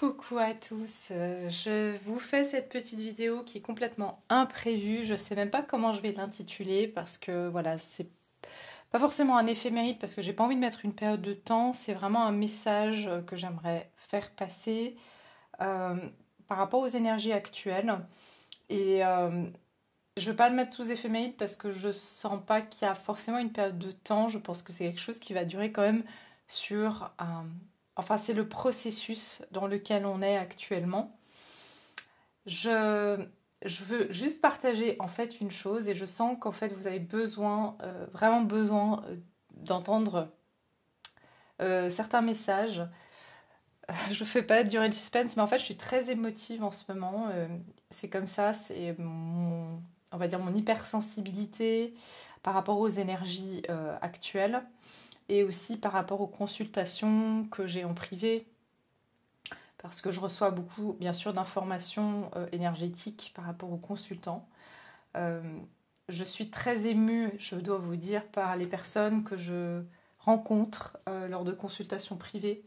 Coucou à tous, je vous fais cette petite vidéo qui est complètement imprévue, je sais même pas comment je vais l'intituler parce que voilà, c'est pas forcément un éphéméride parce que j'ai pas envie de mettre une période de temps, c'est vraiment un message que j'aimerais faire passer euh, par rapport aux énergies actuelles et je veux pas le mettre sous éphéméride parce que je sens pas qu'il y a forcément une période de temps, je pense que c'est quelque chose qui va durer quand même sur enfin, c'est le processus dans lequel on est actuellement. Je, je veux juste partager en fait une chose et je sens qu'en fait vous avez besoin, vraiment besoin d'entendre certains messages. Je fais pas durer le suspense, mais en fait je suis très émotive en ce moment. C'est comme ça, c'est mon, on va dire mon hypersensibilité par rapport aux énergies actuelles et aussi par rapport aux consultations que j'ai en privé parce que je reçois beaucoup, bien sûr, d'informations énergétiques par rapport aux consultants. Euh, je suis très émue, je dois vous dire, par les personnes que je rencontre lors de consultations privées,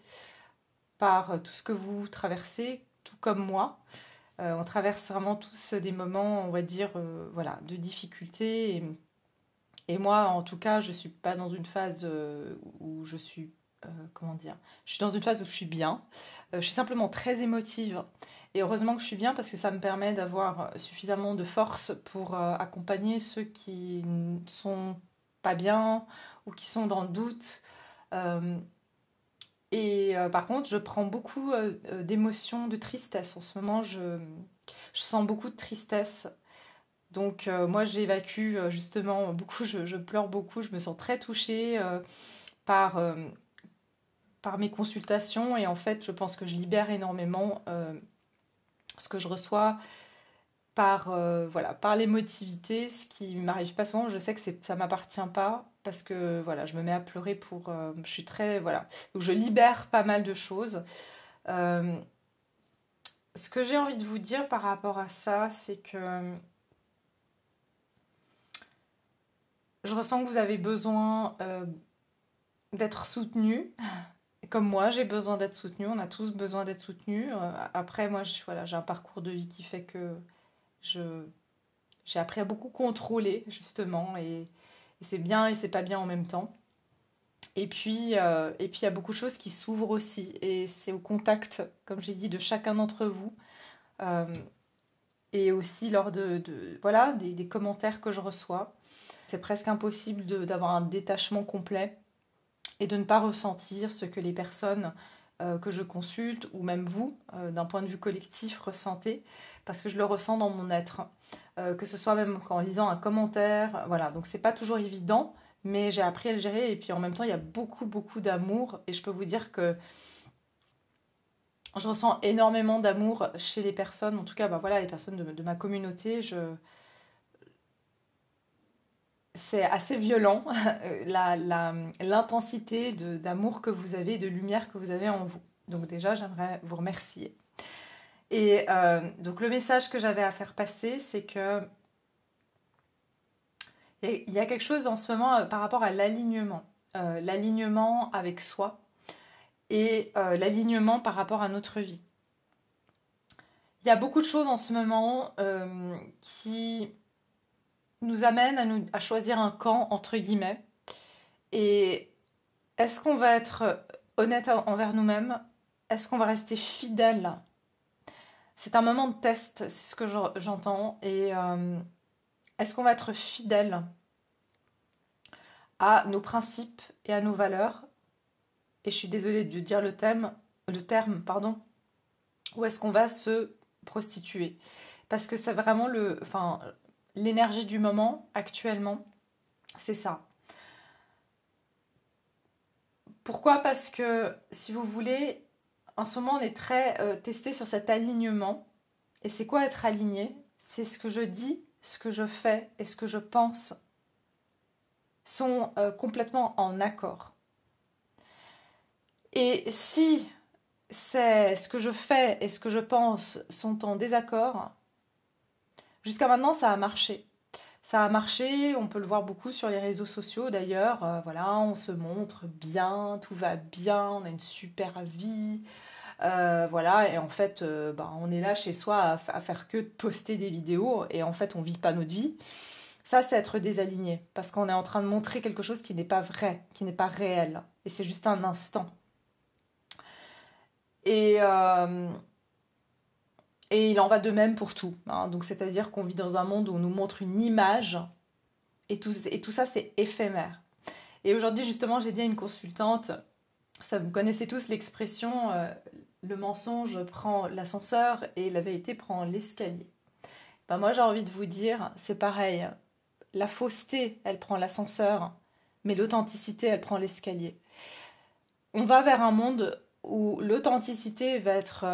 par tout ce que vous traversez, tout comme moi. On traverse vraiment tous des moments, on va dire, voilà, de difficultés. Et moi, en tout cas, je ne suis pas dans une phase où je suis comment dire, je suis dans une phase où je suis bien. Je suis simplement très émotive. Et heureusement que je suis bien parce que ça me permet d'avoir suffisamment de force pour accompagner ceux qui ne sont pas bien ou qui sont dans le doute. Euh, par contre, je prends beaucoup d'émotions, de tristesse. En ce moment, je sens beaucoup de tristesse. Donc moi, j'évacue justement beaucoup, je pleure beaucoup, je me sens très touchée par par mes consultations et en fait je pense que je libère énormément ce que je reçois par, voilà, par l'émotivité, ce qui m'arrive pas souvent, je sais que ça m'appartient pas parce que voilà, je me mets à pleurer pour je suis très voilà, donc je libère pas mal de choses. Euh, Ce que j'ai envie de vous dire par rapport à ça, c'est que je ressens que vous avez besoin d'être soutenu. Comme moi, j'ai besoin d'être soutenue, on a tous besoin d'être soutenus. Après, moi, voilà, j'ai un parcours de vie qui fait que je, j'ai appris à beaucoup contrôler, justement, et c'est bien et c'est pas bien en même temps. Et puis, il y a beaucoup de choses qui s'ouvrent aussi, et c'est au contact, comme j'ai dit, de chacun d'entre vous, euh, et aussi lors voilà, des commentaires que je reçois. C'est presque impossible d'avoir un détachement complet et de ne pas ressentir ce que les personnes que je consulte, ou même vous, d'un point de vue collectif, ressentez, parce que je le ressens dans mon être. Que ce soit même en lisant un commentaire, voilà, donc c'est pas toujours évident, mais j'ai appris à le gérer, et puis en même temps, il y a beaucoup, beaucoup d'amour, et je peux vous dire que je ressens énormément d'amour chez les personnes, en tout cas, bah voilà, les personnes de ma communauté, c'est assez violent, l'intensité d'amour que vous avez, de lumière que vous avez en vous. Donc déjà, j'aimerais vous remercier. Et donc le message que j'avais à faire passer, c'est que il y a quelque chose en ce moment par rapport à l'alignement. L'alignement avec soi et l'alignement par rapport à notre vie. Il y a beaucoup de choses en ce moment qui nous amènent à choisir un camp, entre guillemets. Et est-ce qu'on va être honnête envers nous-mêmes? Est-ce qu'on va rester fidèle? C'est un moment de test, c'est ce que j'entends. Et est-ce qu'on va être fidèle à nos principes et à nos valeurs? Et je suis désolée de dire le terme, pardon. Ou est-ce qu'on va se prostituer? Parce que c'est vraiment enfin, l'énergie du moment actuellement, c'est ça. Pourquoi? Parce que si vous voulez, en ce moment on est très testé sur cet alignement. Et c'est quoi être aligné? C'est ce que je dis, ce que je fais et ce que je pense sont complètement en accord. Et si c'est ce que je fais et ce que je pense sont en désaccord, jusqu'à maintenant ça a marché. Ça a marché, on peut le voir beaucoup sur les réseaux sociaux d'ailleurs. Voilà, on se montre bien, tout va bien, on a une super vie. Voilà, et en fait, on est là chez soi à faire que de poster des vidéos, et en fait, on vit pas notre vie. Ça, c'est être désaligné, parce qu'on est en train de montrer quelque chose qui n'est pas vrai, qui n'est pas réel, et c'est juste un instant. Et, euh, et il en va de même pour tout, hein. Donc, c'est-à-dire qu'on vit dans un monde où on nous montre une image, et tout ça, c'est éphémère. Et aujourd'hui, justement, j'ai dit à une consultante, ça, vous connaissez tous l'expression le mensonge prend l'ascenseur et la vérité prend l'escalier. Ben moi, j'ai envie de vous dire, c'est pareil. La fausseté, elle prend l'ascenseur, mais l'authenticité, elle prend l'escalier. On va vers un monde où l'authenticité va être,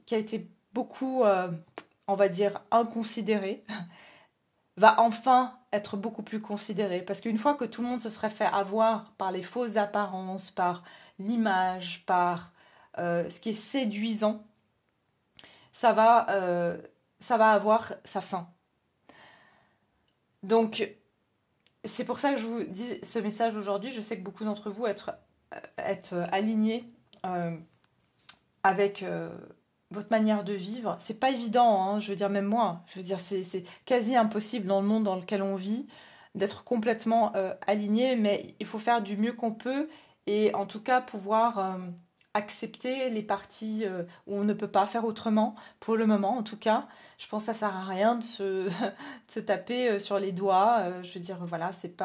qui a été beaucoup, on va dire, inconsidérée, va enfin être beaucoup plus considérée. Parce qu'une fois que tout le monde se serait fait avoir par les fausses apparences, par l'image, par ce qui est séduisant, ça va avoir sa fin. Donc, c'est pour ça que je vous dis ce message aujourd'hui. Je sais que beaucoup d'entre vous être alignés avec votre manière de vivre. C'est pas évident, hein, je veux dire, même moi. Je veux dire, c'est quasi impossible dans le monde dans lequel on vit d'être complètement aligné, mais il faut faire du mieux qu'on peut et en tout cas pouvoir accepter les parties où on ne peut pas faire autrement pour le moment en tout cas. Je pense que ça sert à rien de de se taper sur les doigts. Je veux dire, voilà, c'est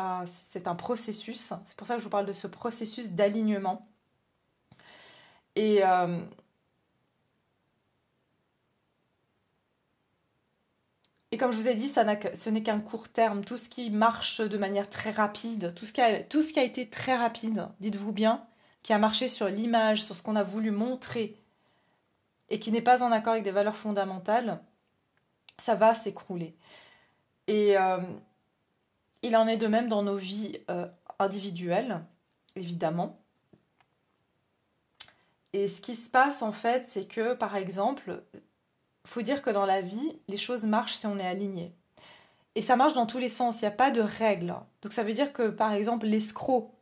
un processus. C'est pour ça que je vous parle de ce processus d'alignement. Et, et comme je vous ai dit, ce n'est qu'un court terme. Tout ce qui marche de manière très rapide, tout ce qui a été très rapide, dites-vous bien, qui a marché sur l'image, sur ce qu'on a voulu montrer, et qui n'est pas en accord avec des valeurs fondamentales, ça va s'écrouler. Et il en est de même dans nos vies individuelles, évidemment. Et ce qui se passe en fait, c'est que par exemple, il faut dire que dans la vie, les choses marchent si on est aligné. Et ça marche dans tous les sens, il n'y a pas de règles. Donc ça veut dire que par exemple, l'escroc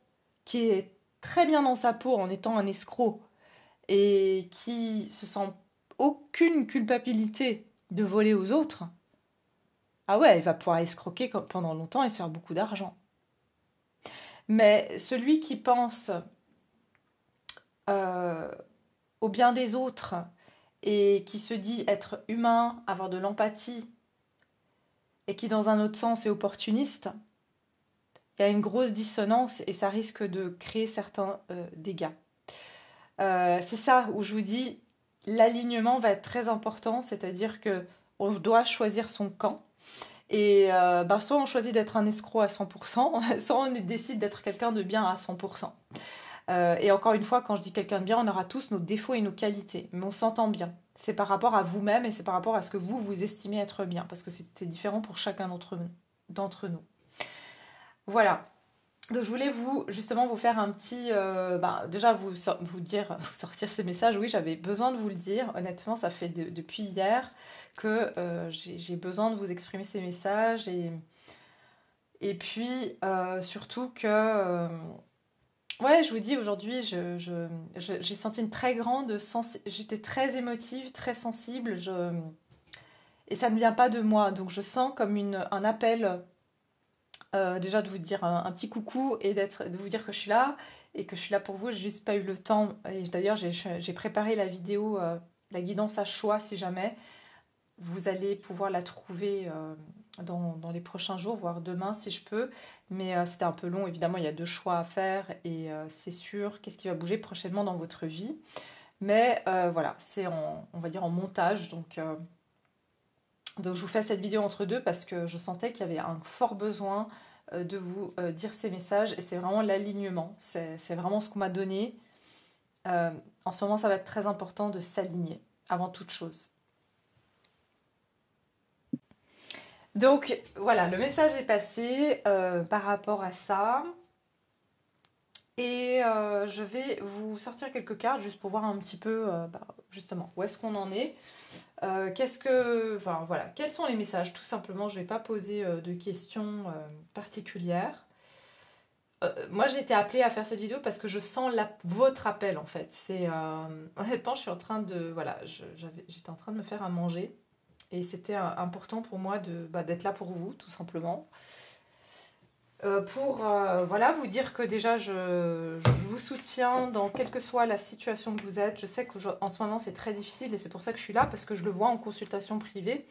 qui est très bien dans sa peau en étant un escroc et qui se sent aucune culpabilité de voler aux autres, ah ouais, il va pouvoir escroquer pendant longtemps et se faire beaucoup d'argent. Mais celui qui pense euh, au bien des autres et qui se dit être humain, avoir de l'empathie, et qui dans un autre sens est opportuniste, il y a une grosse dissonance et ça risque de créer certains dégâts. C'est ça où je vous dis, l'alignement va être très important, c'est-à-dire que on doit choisir son camp. Et soit on choisit d'être un escroc à 100%, soit on décide d'être quelqu'un de bien à 100%. Et encore une fois, quand je dis quelqu'un de bien, on aura tous nos défauts et nos qualités, mais on s'entend bien. C'est par rapport à vous-même et c'est par rapport à ce que vous estimez être bien, parce que c'est différent pour chacun d'entre nous. Voilà. Donc je voulais justement vous faire un petit... déjà vous sortir ces messages. Oui, j'avais besoin de vous le dire. Honnêtement, ça fait depuis hier que j'ai besoin de vous exprimer ces messages. Et puis, surtout que... ouais, je vous dis, aujourd'hui, j'ai senti une très grande... J'étais très émotive, très sensible. Et ça ne vient pas de moi. Donc je sens comme un appel... déjà de vous dire un petit coucou et de vous dire que je suis là et que je suis là pour vous. J'ai juste pas eu le temps. Et d'ailleurs, j'ai préparé la vidéo, la guidance à choix, si jamais. Vous allez pouvoir la trouver dans les prochains jours, voire demain si je peux. Mais c'était un peu long, évidemment, il y a 2 choix à faire et c'est sûr qu'est-ce qui va bouger prochainement dans votre vie. Mais voilà, c'est on va dire en montage, donc je vous fais cette vidéo entre deux parce que je sentais qu'il y avait un fort besoin de vous dire ces messages et c'est vraiment l'alignement. C'est vraiment ce qu'on m'a donné. En ce moment, ça va être très important de s'aligner avant toute chose. Donc voilà, le message est passé par rapport à ça. Et je vais vous sortir quelques cartes juste pour voir un petit peu justement où est-ce qu'on en est. Enfin voilà, quels sont les messages? Tout simplement, je ne vais pas poser de questions particulières. moi j'ai été appelée à faire cette vidéo parce que je sens votre appel en fait. Honnêtement, je suis en train de... Voilà, j'étais en train de me faire à manger. Et c'était important pour moi d'être là pour vous, tout simplement. Voilà, vous dire que déjà je vous soutiens dans quelle que soit la situation que vous êtes. Je sais qu'en ce moment c'est très difficile et c'est pour ça que je suis là, parce que je le vois en consultation privée.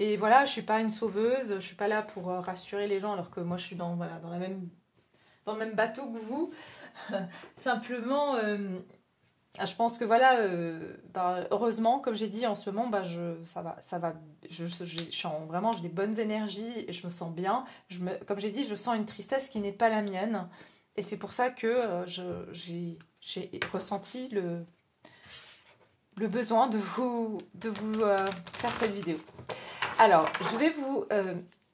Et voilà, je suis pas une sauveuse, je suis pas là pour rassurer les gens alors que moi je suis dans le même bateau que vous. Simplement, je pense que voilà, heureusement, comme j'ai dit, en ce moment, ça va, vraiment, j'ai des bonnes énergies et je me sens bien. Comme j'ai dit, je sens une tristesse qui n'est pas la mienne. Et c'est pour ça que j'ai ressenti le besoin de vous faire cette vidéo. Alors, je vais vous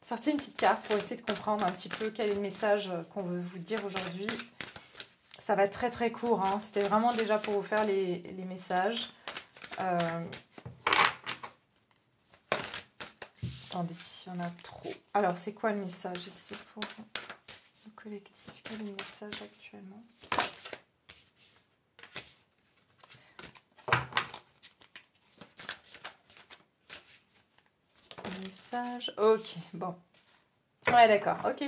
sortir une petite carte pour essayer de comprendre un petit peu quel est le message qu'on veut vous dire aujourd'hui. Ça va être très très court, hein. C'était vraiment déjà pour vous faire les messages. Attendez, il y en a trop. Alors, c'est quoi le message ici pour le collectif? Quel est le message actuellement? Message. Ok, bon. Ouais, d'accord, ok.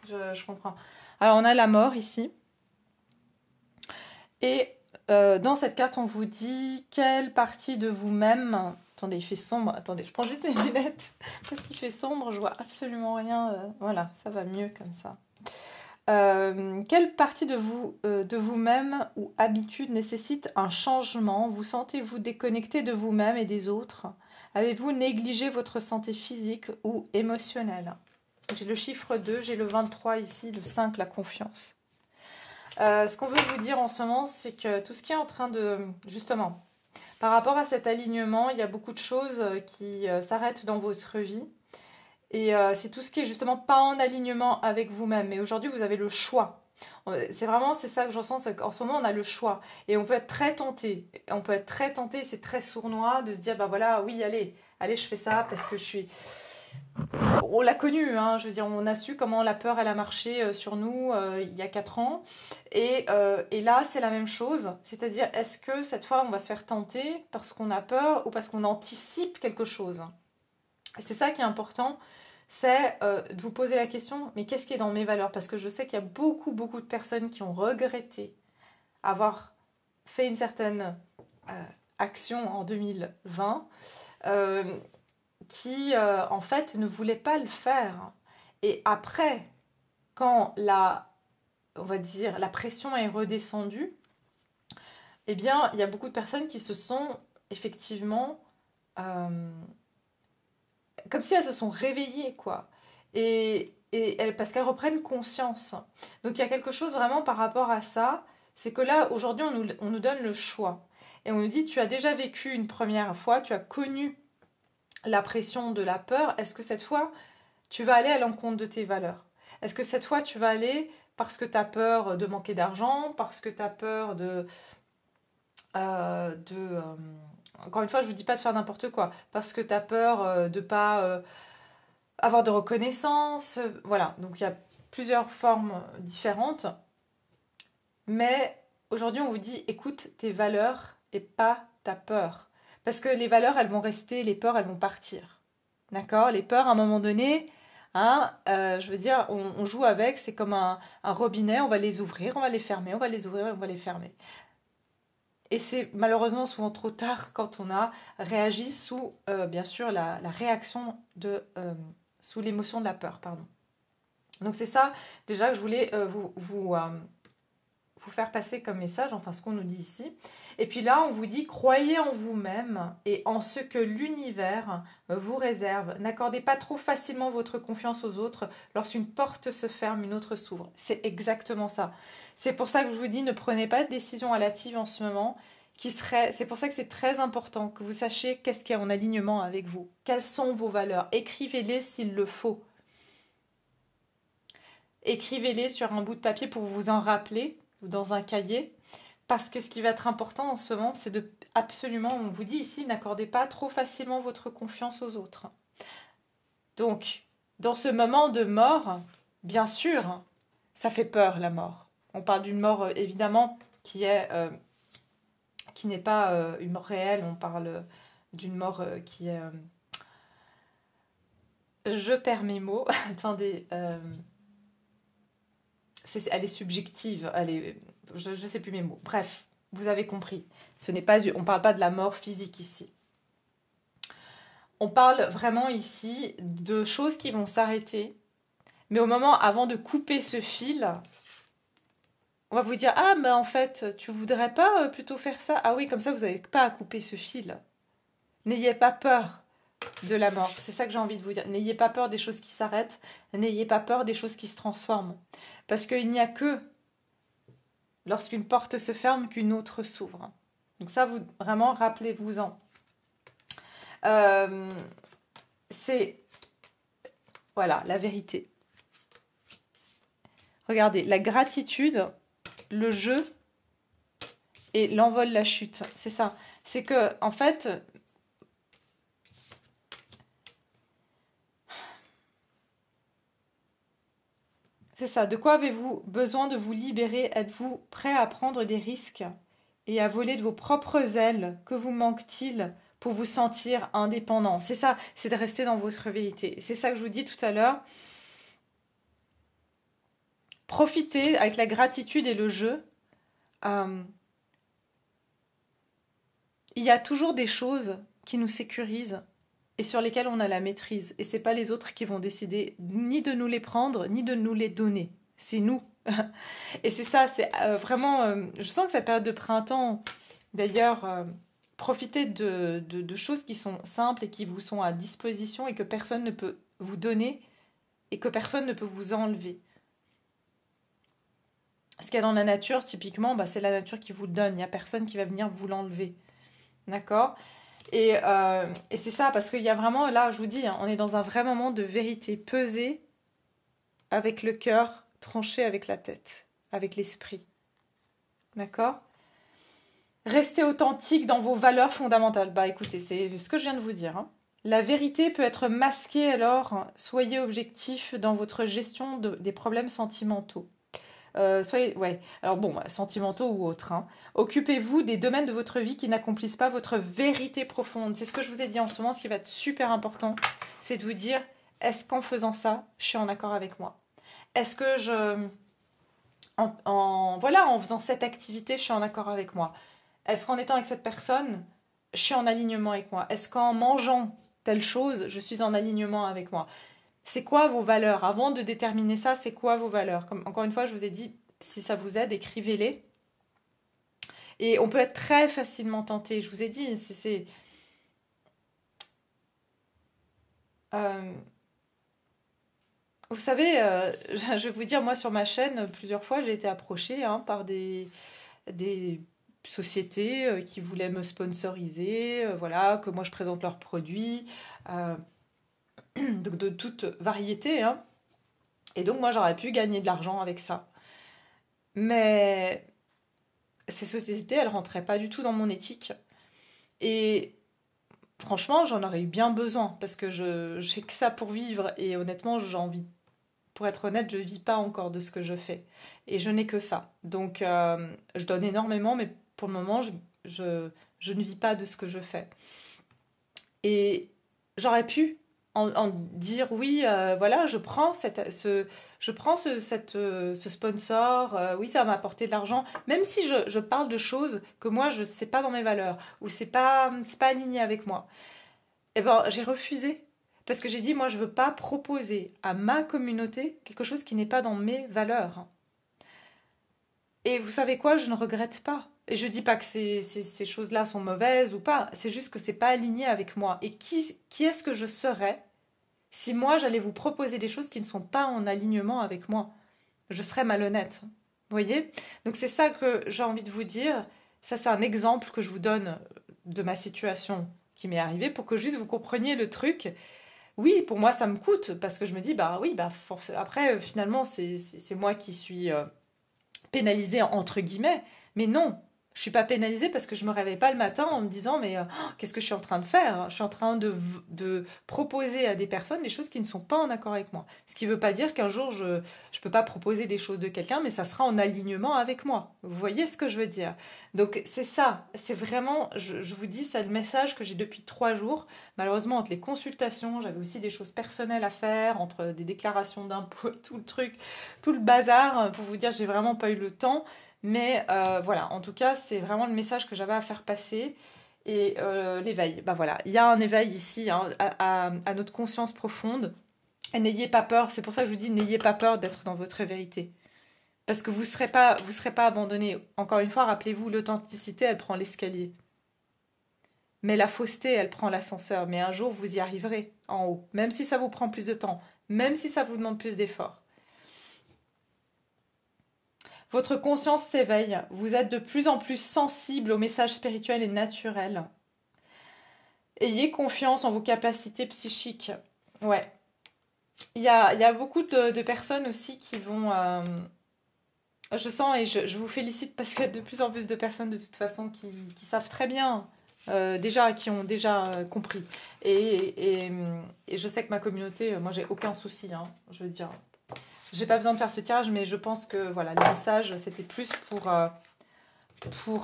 Je comprends. Alors, on a la mort ici. Et dans cette carte, on vous dit quelle partie de vous-même... Attendez, il fait sombre. Attendez, je prends juste mes lunettes. Parce qu'il fait sombre, je vois absolument rien. Voilà, ça va mieux comme ça. Quelle partie de vous-même ou habitude nécessite un changement? Vous sentez-vous déconnecté de vous-même et des autres? Avez-vous négligé votre santé physique ou émotionnelle? J'ai le chiffre 2, j'ai le 23 ici, le 5, la confiance. Ce qu'on veut vous dire en ce moment, c'est que tout ce qui est en train de... Justement, par rapport à cet alignement, il y a beaucoup de choses qui s'arrêtent dans votre vie. Et c'est tout ce qui est justement pas en alignement avec vous-même. Mais aujourd'hui, vous avez le choix. C'est ça que je ressens, c'est qu'en ce moment, on a le choix. Et on peut être très tenté. C'est très sournois de se dire, bah voilà, oui, allez, je fais ça parce que je suis... On l'a connu, hein, je veux dire, on a su comment la peur, elle a marché sur nous il y a 4 ans. Et là, c'est la même chose. C'est-à-dire, est-ce que cette fois, on va se faire tenter parce qu'on a peur ou parce qu'on anticipe quelque chose? Et c'est ça qui est important, c'est de vous poser la question, mais qu'est-ce qui est dans mes valeurs? Parce que je sais qu'il y a beaucoup, beaucoup de personnes qui ont regretté avoir fait une certaine action en 2020, qui en fait ne voulaient pas le faire. Et après, quand on va dire, la pression est redescendue, eh bien, il y a beaucoup de personnes qui se sont effectivement... comme si elles se sont réveillées, quoi. Parce qu'elles reprennent conscience. Donc il y a quelque chose vraiment par rapport à ça, c'est que là, aujourd'hui, on nous donne le choix. Et on nous dit, tu as déjà vécu une première fois, tu as connu la pression de la peur, est-ce que cette fois, tu vas aller à l'encontre de tes valeurs? Est-ce que cette fois, tu vas aller parce que tu as peur de manquer d'argent, parce que tu as peur encore une fois, je vous dis pas de faire n'importe quoi, parce que tu as peur de pas avoir de reconnaissance, voilà. Donc il y a plusieurs formes différentes. Mais aujourd'hui, on vous dit, écoute tes valeurs et pas ta peur. Parce que les valeurs, elles vont rester, les peurs, elles vont partir. D'accord? Les peurs, à un moment donné, hein, je veux dire, on joue avec, c'est comme un robinet, on va les ouvrir, on va les fermer, on va les ouvrir, on va les fermer. Et c'est malheureusement souvent trop tard quand on a réagi sous, bien sûr, la réaction sous l'émotion de la peur, pardon. Donc c'est ça déjà que je voulais vous faire passer comme message, enfin ce qu'on nous dit ici. Et puis là, on vous dit, croyez en vous-même et en ce que l'univers vous réserve. N'accordez pas trop facilement votre confiance aux autres. Lorsqu'une porte se ferme, une autre s'ouvre. C'est exactement ça. C'est pour ça que je vous dis, ne prenez pas de décision hâtive en ce moment. C'est pour ça que c'est très important que vous sachiez qu'est-ce qui est en alignement avec vous. Quelles sont vos valeurs? Écrivez-les s'il le faut. Écrivez-les sur un bout de papier pour vous en rappeler ou dans un cahier. Parce que ce qui va être important en ce moment, c'est de absolument, on vous dit ici, n'accordez pas trop facilement votre confiance aux autres. Donc, dans ce moment de mort, bien sûr, ça fait peur la mort. On parle d'une mort évidemment qui n'est pas une mort réelle, on parle d'une mort qui est... je perds mes mots, attendez, elle est subjective, je ne sais plus mes mots. Bref, vous avez compris, on ne parle pas de la mort physique ici. On parle vraiment ici de choses qui vont s'arrêter, mais au moment avant de couper ce fil, on va vous dire « Ah, mais en fait, tu voudrais pas plutôt faire ça ?» Ah oui, comme ça, vous n'avez pas à couper ce fil. N'ayez pas peur de la mort. C'est ça que j'ai envie de vous dire. N'ayez pas peur des choses qui s'arrêtent. N'ayez pas peur des choses qui se transforment. Parce qu'il n'y a que lorsqu'une porte se ferme qu'une autre s'ouvre. Donc ça, vraiment, rappelez-vous-en. C'est... Voilà, la vérité. Regardez, la gratitude, le jeu et l'envol, la chute. C'est ça. C'est que, en fait... C'est ça. De quoi avez-vous besoin de vous libérer? Êtes-vous prêt à prendre des risques et à voler de vos propres ailes? Que vous manque-t-il pour vous sentir indépendant? C'est ça, c'est de rester dans votre vérité. C'est ça que je vous dis tout à l'heure. Profitez avec la gratitude et le jeu. Il y a toujours des choses qui nous sécurisent et sur lesquelles on a la maîtrise. Et ce n'est pas les autres qui vont décider ni de nous les prendre, ni de nous les donner. C'est nous. Et c'est ça, c'est vraiment... je sens que cette période de printemps, d'ailleurs, profitez de choses qui sont simples et qui vous sont à disposition et que personne ne peut vous donner et que personne ne peut vous enlever. Ce qu'il y a dans la nature, typiquement, c'est la nature qui vous le donne. Il n'y a personne qui va venir vous l'enlever. D'accord ? Et c'est ça, parce qu'il y a vraiment, là, je vous dis, on est dans un vrai moment de vérité. Peser avec le cœur, trancher avec la tête, avec l'esprit. D'accord ? Restez authentique dans vos valeurs fondamentales. Écoutez, c'est ce que je viens de vous dire. La vérité peut être masquée, alors soyez objectif dans votre gestion des problèmes sentimentaux. Alors bon, sentimentaux ou autres. Occupez-vous des domaines de votre vie qui n'accomplissent pas votre vérité profonde. C'est ce que je vous ai dit en ce moment. Ce qui va être super important, c'est de vous dire, est-ce qu'en faisant ça, je suis en accord avec moi? Est-ce que en faisant cette activité, je suis en accord avec moi? Est-ce qu'en étant avec cette personne, je suis en alignement avec moi? Est-ce qu'en mangeant telle chose, je suis en alignement avec moi? C'est quoi vos valeurs? Avant de déterminer ça, c'est quoi vos valeurs? Comme, encore une fois, je vous ai dit, si ça vous aide, écrivez-les. Et on peut être très facilement tenté. Je vous ai dit, vous savez, je vais vous dire, moi sur ma chaîne, plusieurs fois, j'ai été approchée par des sociétés qui voulaient me sponsoriser, voilà, que moi je présente leurs produits. De toute variété. Et donc, moi, j'aurais pu gagner de l'argent avec ça. Mais ces sociétés, elles ne rentraient pas du tout dans mon éthique. Et franchement, j'en aurais eu bien besoin parce que j'ai que ça pour vivre. Et honnêtement, j'ai envie, pour être honnête, je ne vis pas encore de ce que je fais. Et je n'ai que ça. Donc, je donne énormément, mais pour le moment, je ne vis pas de ce que je fais. Et j'aurais pu en dire oui, voilà, je prends ce sponsor, oui, ça va m'apporter de l'argent, même si je parle de choses que moi, je ne sais pas dans mes valeurs, ou c'est pas aligné avec moi. Eh ben, j'ai refusé, parce que j'ai dit, moi, je ne veux pas proposer à ma communauté quelque chose qui n'est pas dans mes valeurs. Et vous savez quoi, je ne regrette pas. Et je dis pas que ces choses-là sont mauvaises ou pas, c'est juste que c'est pas aligné avec moi. Et qui est-ce que je serais si moi j'allais vous proposer des choses qui ne sont pas en alignement avec moi? Je serais malhonnête. Vous voyez? Donc c'est ça que j'ai envie de vous dire. Ça, c'est un exemple que je vous donne de ma situation qui m'est arrivée pour que juste vous compreniez le truc. Oui, pour moi ça me coûte parce que je me dis, après finalement c'est moi qui suis pénalisée entre guillemets. Mais non, Je suis pas pénalisée parce que je me réveille pas le matin en me disant mais qu'est-ce que je suis en train de faire? Je suis en train de proposer à des personnes des choses qui ne sont pas en accord avec moi. Ce qui veut pas dire qu'un jour je peux pas proposer des choses de quelqu'un, mais ça sera en alignement avec moi. Vous voyez ce que je veux dire? Donc c'est ça, c'est vraiment, je vous dis, c'est le message que j'ai depuis 3 jours. Malheureusement, entre les consultations, j'avais aussi des choses personnelles à faire, entre des déclarations d'impôts, tout le truc, tout le bazar, pour vous dire, j'ai vraiment pas eu le temps. Mais voilà, en tout cas, c'est vraiment le message que j'avais à faire passer. Et l'éveil, bah voilà, il y a un éveil ici hein, à notre conscience profonde. Et n'ayez pas peur, c'est pour ça que je vous dis, n'ayez pas peur d'être dans votre vérité. Parce que vous serez pas abandonné. Encore une fois, rappelez-vous, l'authenticité, elle prend l'escalier. Mais la fausseté, elle prend l'ascenseur. Mais un jour, vous y arriverez en haut. Même si ça vous prend plus de temps. Même si ça vous demande plus d'efforts. Votre conscience s'éveille. Vous êtes de plus en plus sensible aux messages spirituels et naturels. Ayez confiance en vos capacités psychiques. Ouais. Il y a beaucoup de personnes aussi qui vont... je sens et je vous félicite parce qu'il y a de plus en plus de personnes de toute façon qui savent très bien, déjà, qui ont déjà compris. Et je sais que ma communauté, moi j'ai aucun souci, hein, je veux dire. J'ai pas besoin de faire ce tirage, mais je pense que voilà, le message c'était plus pour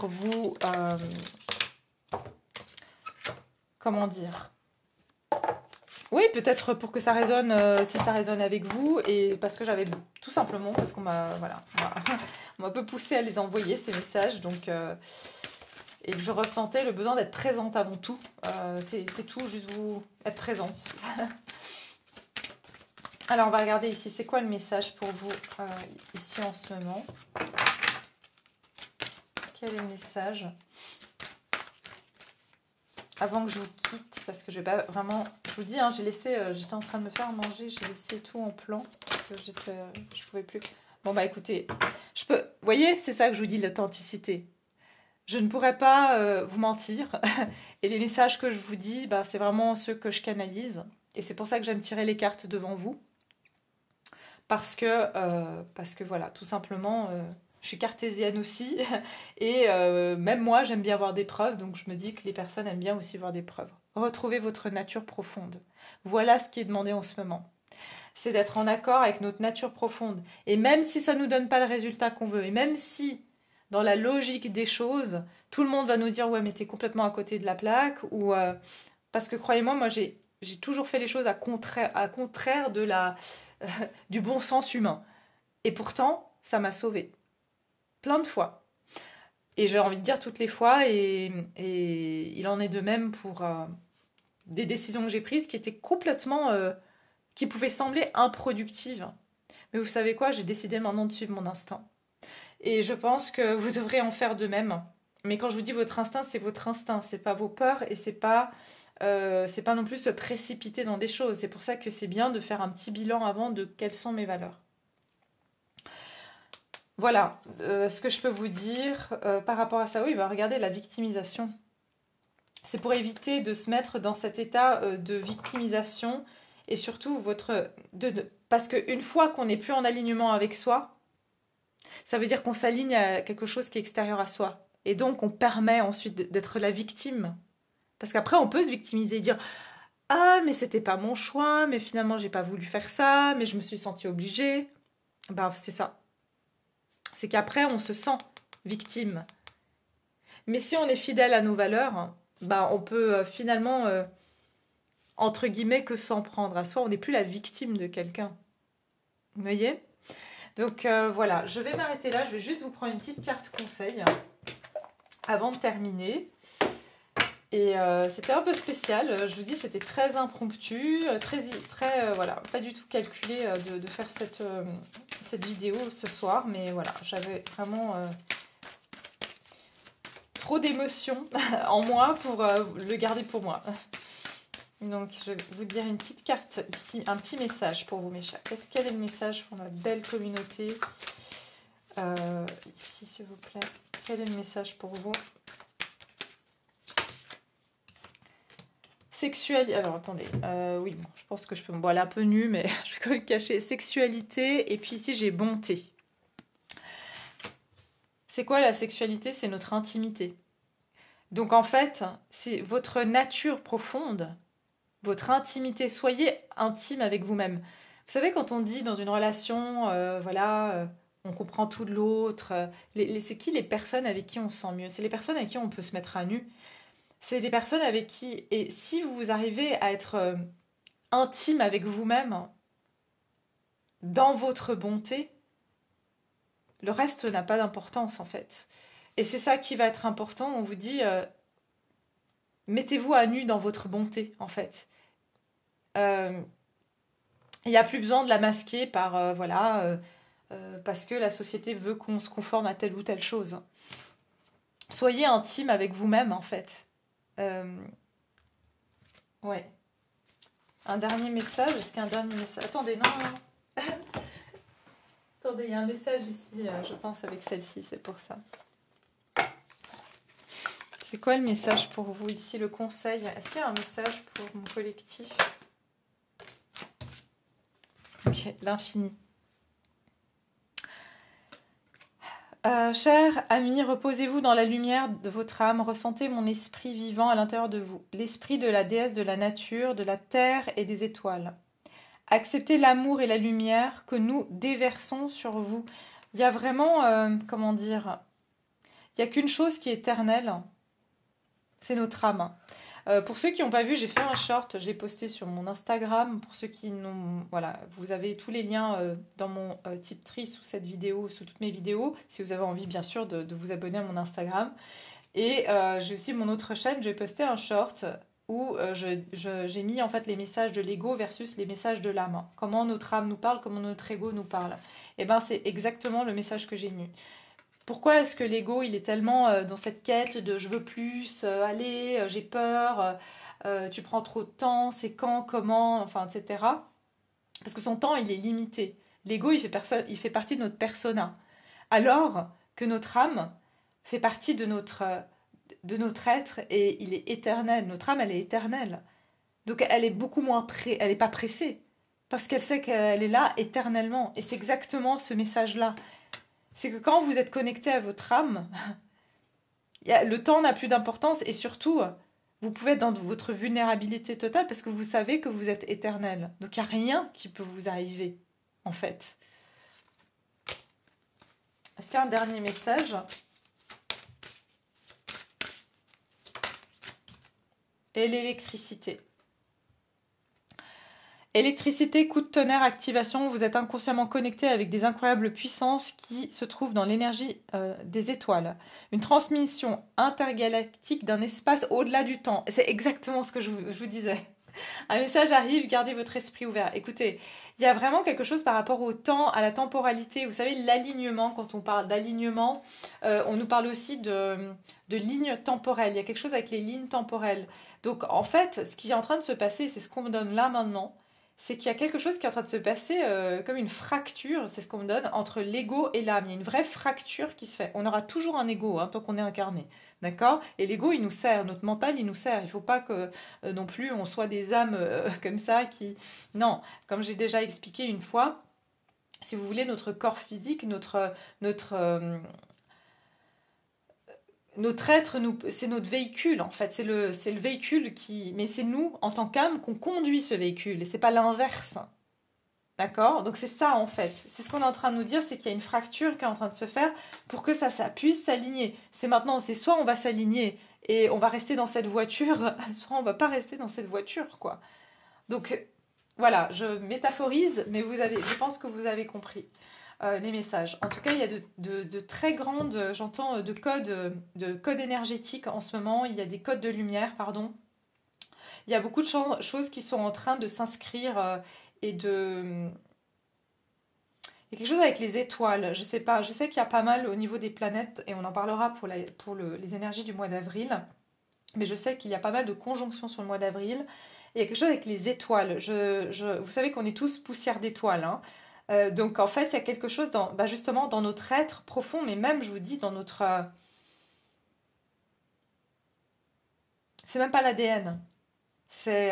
vous. Comment dire? Oui, peut-être pour que ça résonne, si ça résonne avec vous, et parce que j'avais tout simplement, parce qu'on m'a voilà, on m'a un peu poussé à les envoyer ces messages, donc et que je ressentais le besoin d'être présente avant tout. C'est tout, juste vous être présente. Alors, on va regarder ici, c'est quoi le message pour vous ici en ce moment? Quel est le message? Avant que je vous quitte, parce que je vais pas vraiment... Je vous dis, hein, j'ai laissé... j'étais en train de me faire manger, j'ai laissé tout en plan, parce que je pouvais plus... Bon, bah écoutez, je peux... Vous voyez, c'est ça que je vous dis, l'authenticité. Je ne pourrais pas vous mentir. Et les messages que je vous dis, bah, c'est vraiment ceux que je canalise. Et c'est pour ça que j'aime tirer les cartes devant vous. Parce que voilà, tout simplement, je suis cartésienne aussi. Et même moi, j'aime bien voir des preuves. Donc je me dis que les personnes aiment bien aussi voir des preuves. Retrouvez votre nature profonde. Voilà ce qui est demandé en ce moment. C'est d'être en accord avec notre nature profonde. Et même si ça ne nous donne pas le résultat qu'on veut, et même si, dans la logique des choses, tout le monde va nous dire « Ouais, mais t'es complètement à côté de la plaque », ou parce que croyez-moi, moi, j'ai toujours fait les choses à contraire de du bon sens humain. Et pourtant, ça m'a sauvée. Plein de fois. Et j'ai envie de dire toutes les fois, et il en est de même pour des décisions que j'ai prises qui étaient complètement... qui pouvaient sembler improductives. Mais vous savez quoi? J'ai décidé maintenant de suivre mon instinct. Et je pense que vous devrez en faire de même. Mais quand je vous dis votre instinct, c'est votre instinct. C'est pas vos peurs et c'est pas non plus se précipiter dans des choses. C'est pour ça que c'est bien de faire un petit bilan avant de quelles sont mes valeurs. Voilà ce que je peux vous dire par rapport à ça. Oui, bah regardez la victimisation. C'est pour éviter de se mettre dans cet état de victimisation et surtout parce qu'une fois qu'on n'est plus en alignement avec soi, ça veut dire qu'on s'aligne à quelque chose qui est extérieur à soi. Et donc on permet ensuite d'être la victime. Parce qu'après, on peut se victimiser et dire « Ah, mais c'était pas mon choix, mais finalement, j'ai pas voulu faire ça, mais je me suis sentie obligée. » Bah, c'est ça. C'est qu'après, on se sent victime. Mais si on est fidèle à nos valeurs, bah, on peut finalement, entre guillemets, que s'en prendre à soi. On n'est plus la victime de quelqu'un. Vous voyez? Donc, voilà. Je vais m'arrêter là. Je vais juste vous prendre une petite carte conseil avant de terminer. Et c'était un peu spécial, je vous dis, c'était très impromptu, très voilà, pas du tout calculé de faire cette vidéo ce soir, mais voilà, j'avais vraiment trop d'émotions en moi pour le garder pour moi. Donc je vais vous dire une petite carte ici, un petit message pour vous mes chers. Quel est le message pour notre belle communauté ici s'il vous plaît? Quel est le message pour vous? Sexualité, alors attendez, oui, bon, je pense que je peux me voir un peu nue, mais je vais quand même cacher. Sexualité, et puis ici j'ai bonté. C'est quoi la sexualité? C'est notre intimité. Donc en fait, c'est votre nature profonde, votre intimité. Soyez intime avec vous-même. Vous savez, quand on dit dans une relation, voilà, on comprend tout de l'autre, c'est qui les personnes avec qui on se sent mieux? C'est les personnes avec qui on peut se mettre à nu. C'est des personnes avec qui, et si vous arrivez à être intime avec vous-même, dans votre bonté, le reste n'a pas d'importance en fait. Et c'est ça qui va être important. On vous dit, mettez-vous à nu dans votre bonté en fait. Il n'y a plus besoin de la masquer par, voilà, parce que la société veut qu'on se conforme à telle ou telle chose. Soyez intime avec vous-même en fait. Ouais. Un dernier message. Est-ce qu'il y a un dernier message? Attendez, non. Attendez, il y a un message ici, je pense, avec celle-ci, c'est pour ça. C'est quoi le message pour vous ici, le conseil? Est-ce qu'il y a un message pour mon collectif? Ok, l'infini. Cher ami, reposez-vous dans la lumière de votre âme, ressentez mon esprit vivant à l'intérieur de vous, l'esprit de la déesse de la nature, de la terre et des étoiles. Acceptez l'amour et la lumière que nous déversons sur vous. Il y a vraiment, comment dire, il n'y a qu'une chose qui est éternelle, c'est notre âme. Pour ceux qui n'ont pas vu, j'ai fait un short, je l'ai posté sur mon Instagram. Pour ceux qui n'ont... Voilà, vous avez tous les liens dans mon Tiptree sous cette vidéo, sous toutes mes vidéos, si vous avez envie bien sûr de vous abonner à mon Instagram. Et j'ai aussi mon autre chaîne, j'ai posté un short où j'ai mis en fait les messages de l'ego versus les messages de l'âme. Comment notre âme nous parle, comment notre ego nous parle. Et bien c'est exactement le message que j'ai mis. Pourquoi est-ce que l'ego, il est tellement dans cette quête de je veux plus, allez, j'ai peur, tu prends trop de temps, c'est quand, comment, enfin, etc. Parce que son temps, il est limité. L'ego, il fait partie de notre persona. Alors que notre âme fait partie de notre être et il est éternel. Notre âme, elle est éternelle. Donc elle est beaucoup moins elle n'est pas pressée. Parce qu'elle sait qu'elle est là éternellement. Et c'est exactement ce message-là. C'est que quand vous êtes connecté à votre âme, le temps n'a plus d'importance et surtout, vous pouvez être dans votre vulnérabilité totale parce que vous savez que vous êtes éternel. Donc il n'y a rien qui peut vous arriver, en fait. Est-ce qu'il y a un dernier message? Et l'électricité. Électricité, coup de tonnerre, activation, vous êtes inconsciemment connecté avec des incroyables puissances qui se trouvent dans l'énergie des étoiles. Une transmission intergalactique d'un espace au-delà du temps. C'est exactement ce que je vous disais. Un message arrive, gardez votre esprit ouvert. Écoutez, il y a vraiment quelque chose par rapport au temps, à la temporalité. Vous savez, l'alignement, quand on parle d'alignement, on nous parle aussi de lignes temporelles. Il y a quelque chose avec les lignes temporelles. Donc en fait, ce qui est en train de se passer, c'est ce qu'on me donne là maintenant, c'est qu'il y a quelque chose qui est en train de se passer comme une fracture, c'est ce qu'on me donne, entre l'ego et l'âme. Il y a une vraie fracture qui se fait. On aura toujours un ego tant qu'on est incarné, d'accord? Et l'ego, il nous sert, notre mental, il nous sert. Il ne faut pas que non plus on soit des âmes comme ça qui... Non, comme j'ai déjà expliqué une fois, si vous voulez, notre corps physique, notre être, c'est notre véhicule en fait, c'est le véhicule qui... Mais c'est nous, en tant qu'âme, qu'on conduit ce véhicule, et c'est pas l'inverse. D'accord? Donc c'est ça en fait. C'est ce qu'on est en train de nous dire, c'est qu'il y a une fracture qui est en train de se faire pour que ça puisse s'aligner. C'est maintenant, c'est soit on va s'aligner et on va rester dans cette voiture, soit on va pas rester dans cette voiture, quoi. Donc voilà, je métaphorise, mais je pense que vous avez compris. Les messages. En tout cas, il y a de très grandes, j'entends, de codes énergétiques en ce moment. Il y a des codes de lumière, pardon. Il y a beaucoup de choses qui sont en train de s'inscrire et de... Il y a quelque chose avec les étoiles. Je sais pas. Je sais qu'il y a pas mal au niveau des planètes et on en parlera pour les énergies du mois d'avril. Mais je sais qu'il y a pas mal de conjonctions sur le mois d'avril. Il y a quelque chose avec les étoiles. Vous savez qu'on est tous poussière d'étoiles, hein. Donc en fait, il y a quelque chose justement dans notre être profond, mais même, je vous dis, dans notre... c'est même pas l'ADN. C'est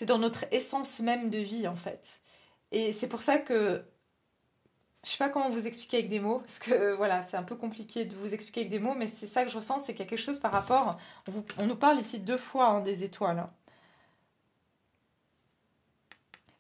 dans notre essence même de vie, en fait. Et c'est pour ça que Je sais pas comment vous expliquer avec des mots, parce que voilà, c'est un peu compliqué de vous expliquer avec des mots, mais c'est ça que je ressens, c'est qu'il y a quelque chose par rapport... On nous parle ici 2 fois hein, des étoiles. Hein.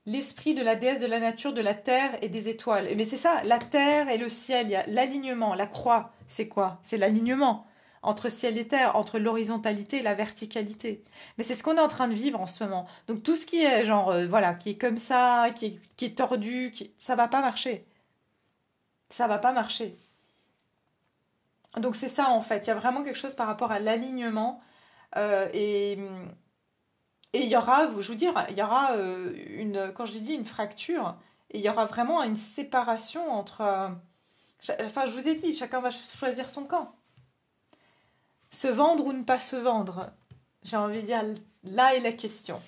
L'esprit de la déesse de la nature, de la terre et des étoiles. Mais c'est ça, la terre et le ciel, il y a l'alignement, la croix, c'est quoi? C'est l'alignement entre ciel et terre, entre l'horizontalité et la verticalité. Mais c'est ce qu'on est en train de vivre en ce moment. Donc tout ce qui est genre, voilà, qui est comme ça, qui est tordu, ça va pas marcher. Ça va pas marcher. Donc c'est ça en fait, il y a vraiment quelque chose par rapport à l'alignement et il y aura, je vous dire, il y aura quand je dis une fracture, et il y aura vraiment une séparation entre, enfin je vous ai dit, chacun va choisir son camp. Se vendre ou ne pas se vendre, j'ai envie de dire, là est la question.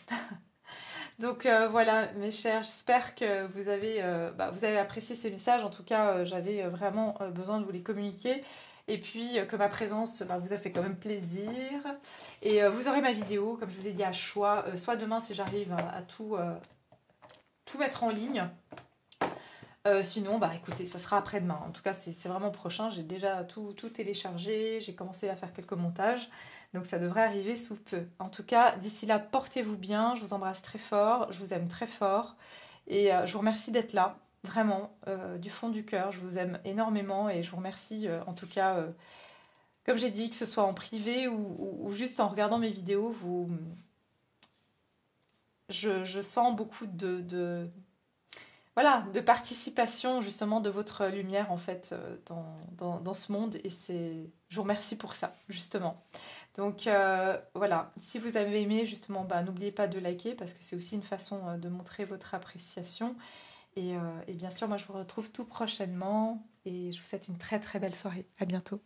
Donc voilà mes chers, j'espère que vous avez apprécié ces messages, en tout cas j'avais vraiment besoin de vous les communiquer. Et puis que ma présence vous a fait quand même plaisir. Et vous aurez ma vidéo, comme je vous ai dit, à choix. Soit demain si j'arrive à tout mettre en ligne. Sinon, écoutez, ça sera après-demain. En tout cas, c'est vraiment prochain. J'ai déjà tout téléchargé. J'ai commencé à faire quelques montages. Donc ça devrait arriver sous peu. En tout cas, d'ici là, portez-vous bien. Je vous embrasse très fort. Je vous aime très fort. Et je vous remercie d'être là. Vraiment, du fond du cœur, je vous aime énormément et je vous remercie en tout cas, comme j'ai dit, que ce soit en privé ou juste en regardant mes vidéos, je sens beaucoup voilà, de participation justement de votre lumière en fait dans ce monde et je vous remercie pour ça justement. Donc voilà, si vous avez aimé justement, n'oubliez pas de liker parce que c'est aussi une façon de montrer votre appréciation. Et bien sûr, moi je vous retrouve tout prochainement et je vous souhaite une très très belle soirée. À bientôt.